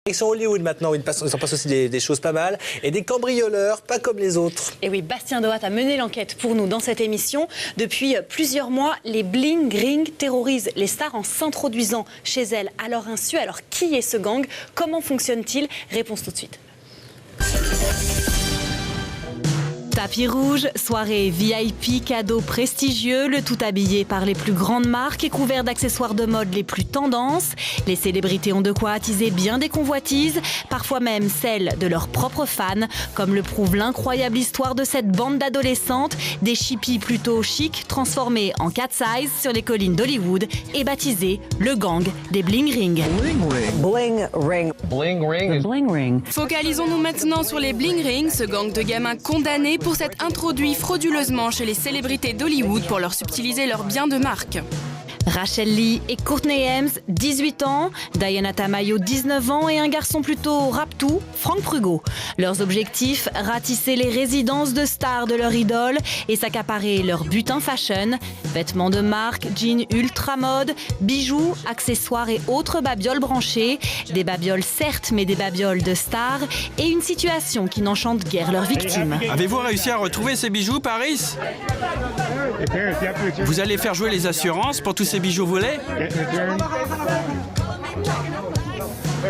Direction Hollywood maintenant, où il s'en passe aussi des choses pas mal. Et des cambrioleurs, pas comme les autres. Et oui, Bastien Doat a mené l'enquête pour nous dans cette émission. Depuis plusieurs mois, les bling rings terrorisent les stars en s'introduisant chez elles à leur insu. Alors qui est ce gang? Comment fonctionne-t-il? Réponse tout de suite. Tapis rouge, soirée VIP, cadeaux prestigieux, le tout habillé par les plus grandes marques et couvert d'accessoires de mode les plus tendances. Les célébrités ont de quoi attiser bien des convoitises, parfois même celles de leurs propres fans, comme le prouve l'incroyable histoire de cette bande d'adolescentes, des chippies plutôt chics transformés en cat size sur les collines d'Hollywood et baptisés le gang des bling rings. Bling ring. Bling ring. Bling ring. Focalisons-nous maintenant sur les bling rings, ce gang de gamins condamnés pour s'être introduits frauduleusement chez les célébrités d'Hollywood pour leur subtiliser leurs biens de marque. Rachel Lee et Courtney Ames, 18 ans, Diana Tamayo, 19 ans et un garçon plutôt raptou, Franck Prugo. Leurs objectifs, ratisser les résidences de stars de leur idole et s'accaparer leur butin fashion, vêtements de marque, jeans ultra mode, bijoux, accessoires et autres babioles branchées. Des babioles certes, mais des babioles de stars et une situation qui n'enchante guère leurs victimes. Avez-vous réussi à retrouver ces bijoux, Paris? Vous allez faire jouer les assurances pour tous ces bijoux volés?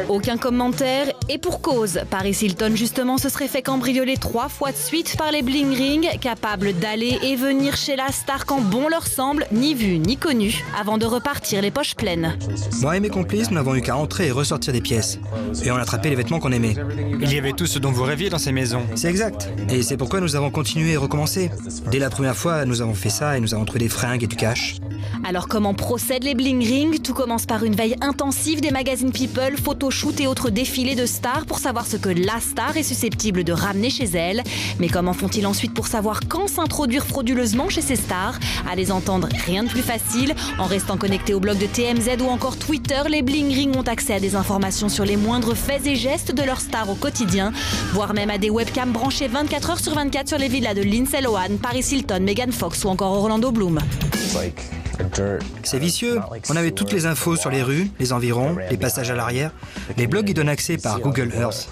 Aucun commentaire et pour cause. Paris Hilton justement se serait fait cambrioler 3 fois de suite par les bling rings, capables d'aller et venir chez la star quand bon leur semble, ni vu ni connu, avant de repartir les poches pleines. Moi et mes complices, nous n'avons eu qu'à entrer et ressortir des pièces. Et on a attrapé les vêtements qu'on aimait. Il y avait tout ce dont vous rêviez dans ces maisons. C'est exact. Et c'est pourquoi nous avons continué et recommencé. Dès la première fois, nous avons fait ça et nous avons trouvé des fringues et du cash. Alors comment procèdent les bling rings? Tout commence par une veille intensive des magazines People, photoshoot et autres défilés de stars pour savoir ce que la star est susceptible de ramener chez elle. Mais comment font-ils ensuite pour savoir quand s'introduire frauduleusement chez ces stars? À les entendre, rien de plus facile. En restant connectés au blog de TMZ ou encore Twitter, les bling rings ont accès à des informations sur les moindres faits et gestes de leurs stars au quotidien, voire même à des webcams branchées 24 heures sur 24 sur les villas de Lindsay Lohan, Paris Hilton, Megan Fox ou encore Orlando Bloom. C'est vicieux. On avait toutes les infos sur les rues, les environs, les passages à l'arrière. Les blogs y donnent accès par Google Earth.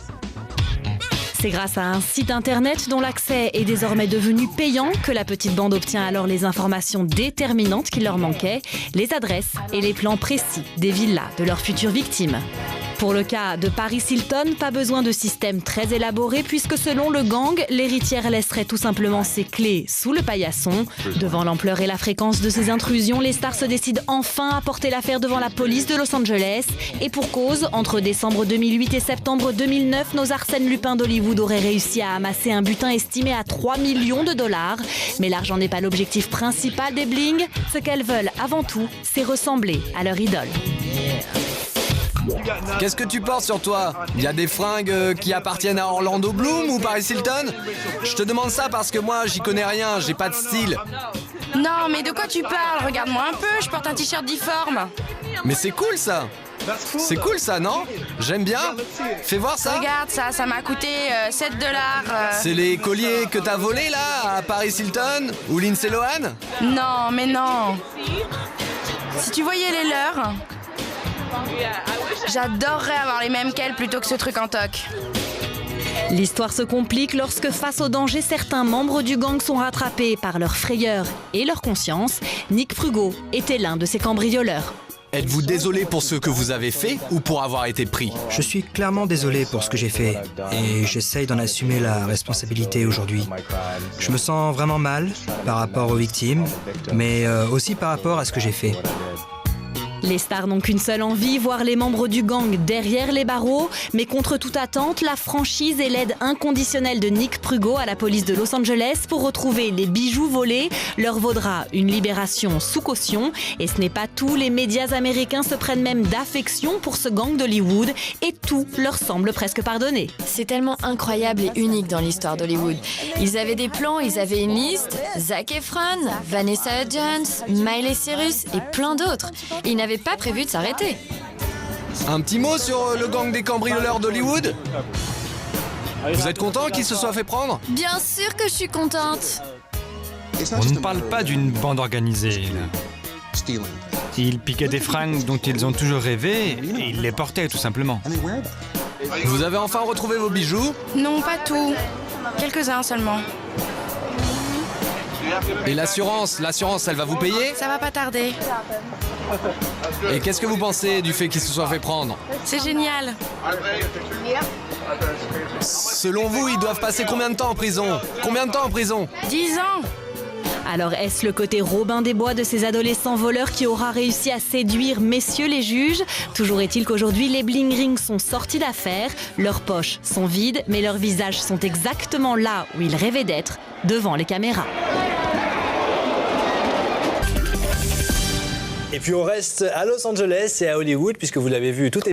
C'est grâce à un site internet dont l'accès est désormais devenu payant que la petite bande obtient alors les informations déterminantes qui leur manquaient, les adresses et les plans précis des villas de leurs futures victimes. Pour le cas de Paris Hilton, pas besoin de système très élaboré puisque selon le gang, l'héritière laisserait tout simplement ses clés sous le paillasson. Devant l'ampleur et la fréquence de ces intrusions, les stars se décident enfin à porter l'affaire devant la police de Los Angeles. Et pour cause, entre décembre 2008 et septembre 2009, nos Arsène Lupin d'Hollywood auraient réussi à amasser un butin estimé à 3 millions de dollars. Mais l'argent n'est pas l'objectif principal des bling. Ce qu'elles veulent avant tout, c'est ressembler à leur idole. Qu'est-ce que tu portes sur toi? Il y a des fringues qui appartiennent à Orlando Bloom ou Paris Hilton? Je te demande ça parce que moi, j'y connais rien, j'ai pas de style. Non, mais de quoi tu parles? Regarde-moi un peu, je porte un t-shirt difforme. Mais c'est cool ça! C'est cool ça, non? J'aime bien. Fais voir ça. Regarde ça m'a coûté 7 $. C'est les colliers que t'as volés là, à Paris Hilton ou Lindsay Lohan? Non, mais non. Si tu voyais les leurs... J'adorerais avoir les mêmes qu'elle plutôt que ce truc en toc. L'histoire se complique lorsque, face au danger, certains membres du gang sont rattrapés par leur frayeur et leur conscience. Nick Prugo était l'un de ces cambrioleurs. Êtes-vous désolé pour ce que vous avez fait ou pour avoir été pris? Je suis clairement désolé pour ce que j'ai fait et j'essaye d'en assumer la responsabilité aujourd'hui. Je me sens vraiment mal par rapport aux victimes, mais aussi par rapport à ce que j'ai fait. Les stars n'ont qu'une seule envie, voir les membres du gang derrière les barreaux. Mais contre toute attente, la franchise et l'aide inconditionnelle de Nick Prugo à la police de Los Angeles pour retrouver les bijoux volés leur vaudra une libération sous caution. Et ce n'est pas tout, les médias américains se prennent même d'affection pour ce gang d'Hollywood et tout leur semble presque pardonné. C'est tellement incroyable et unique dans l'histoire d'Hollywood. Ils avaient des plans, ils avaient une liste. Zac Efron, Vanessa Hudgens, Miley Cyrus et plein d'autres. Ils n'avaient pas prévu de s'arrêter. Un petit mot sur le gang des cambrioleurs d'Hollywood? Vous êtes content qu'ils se soient fait prendre? Bien sûr que je suis contente. On ne parle pas d'une bande organisée, là. Ils piquaient des fringues dont ils ont toujours rêvé et ils les portaient tout simplement. Vous avez enfin retrouvé vos bijoux? Non, pas tout. Quelques-uns seulement. Et l'assurance, elle va vous payer? Ça va pas tarder. Et qu'est-ce que vous pensez du fait qu'ils se soient fait prendre? C'est génial. Selon vous, ils doivent passer combien de temps en prison? Combien de temps en prison? 10 ans. Alors est-ce le côté Robin des Bois de ces adolescents voleurs qui aura réussi à séduire messieurs les juges? Toujours est-il qu'aujourd'hui les bling rings sont sortis d'affaire, leurs poches sont vides, mais leurs visages sont exactement là où ils rêvaient d'être, devant les caméras. Et puis on reste à Los Angeles et à Hollywood, puisque vous l'avez vu, tout est